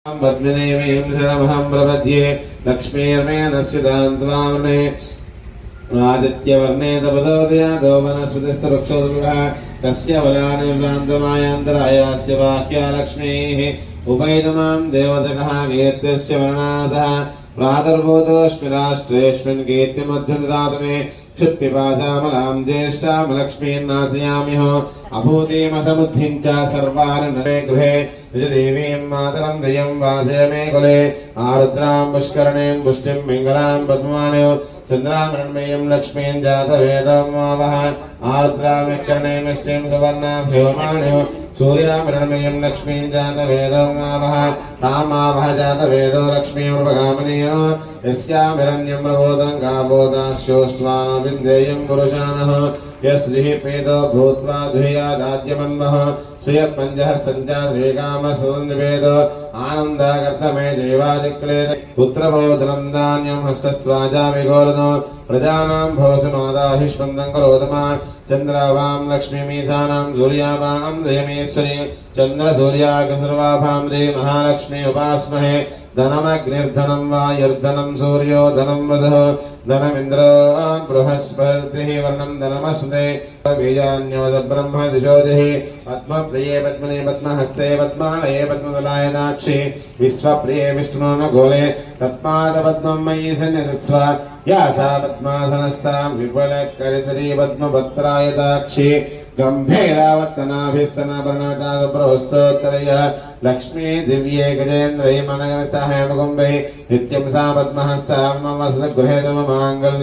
पद्मिनीमीं शरणमहं प्रपद्ये लक्ष्मीर्मेणस्य दान्त्वामने आदित्यवर्णे तपदोदयादो वनस्पतिस्तवक्षोर्विः तस्य वलानिर्वान्तमायान्तरायास्य वाक्या लक्ष्मीः उपैतमां देवतकः कीर्त्यस्य वर्णासः प्रादुर्भूतोऽस्मि राष्ट्रेऽस्मिन् कीर्तिमध्युददातु क्षुत्पिपासामलां ज्येष्ठामलक्ष्मीर्नाशयाम्यहो अभूतिमसमुद्धिं च सर्वार्णवे गृहे निजदेवीं मातरं दयं वासय मे कुले आरुद्रां पुष्करणीं पुष्टिं पिङ्गलां पद्मानयो चन्द्रामृण्मयीं लक्ष्मीं जातवेदमावह आरुद्रां मिष्टिं सुवर्णाभ्योमानयो सूर्यामृण्मयीं लक्ष्मीं जातवेदमावह तामावह जातवेदो लक्ष्मीमुपगामिनीयो यस्यामिरण्यं प्रबोधं गावोदास्योष्टवानो विन्देयं पुरुषानः यश्रीः पेदो भूत्वा ध्वेयादाद्यमन्वः श्रियपञ्चः सञ्चाद्वेगामः सदन्निवेद आनन्दाकर्तमे देवादिक्लेद पुत्रबोधनं धान्यं हस्तस्त्वाजा विघोरनो प्रजानां भवसमादाहिष्वन्दं करोतमा चन्द्रावां लक्ष्मीमीशानां सूर्यावां दयमेश्वरी चन्द्रसूर्याग्निर्वाभां दे महालक्ष्मी उपास्महे धनमग्निर्धनं वायुर्धनं सूर्यो धनं वधः धनमिन्द्रो बृहस्पतिः वर्णं धनमस्ते बीजान्यवद ब्रह्म दिशोदिः पद्मप्रिये पद्मने पद्महस्ते पद्मालये पद्मदलायनाक्षि विश्वप्रिये विष्णुनगोले तत्पादपद्मं मयि सन्निधत्स्व या सा पद्मासनस्तां विपुलकरितरी पद्मपत्रायताक्षि गम्भीरावर्तनाभिस्तनवर्णटादप्रवस्तोत्तरयः लक्ष्मी दिव्ये गजेन्द्रैः मनगरसहायमुकुम्भैः नित्यं सा पद्महस्तां मम वसतगृहे तव माङ्गल्ये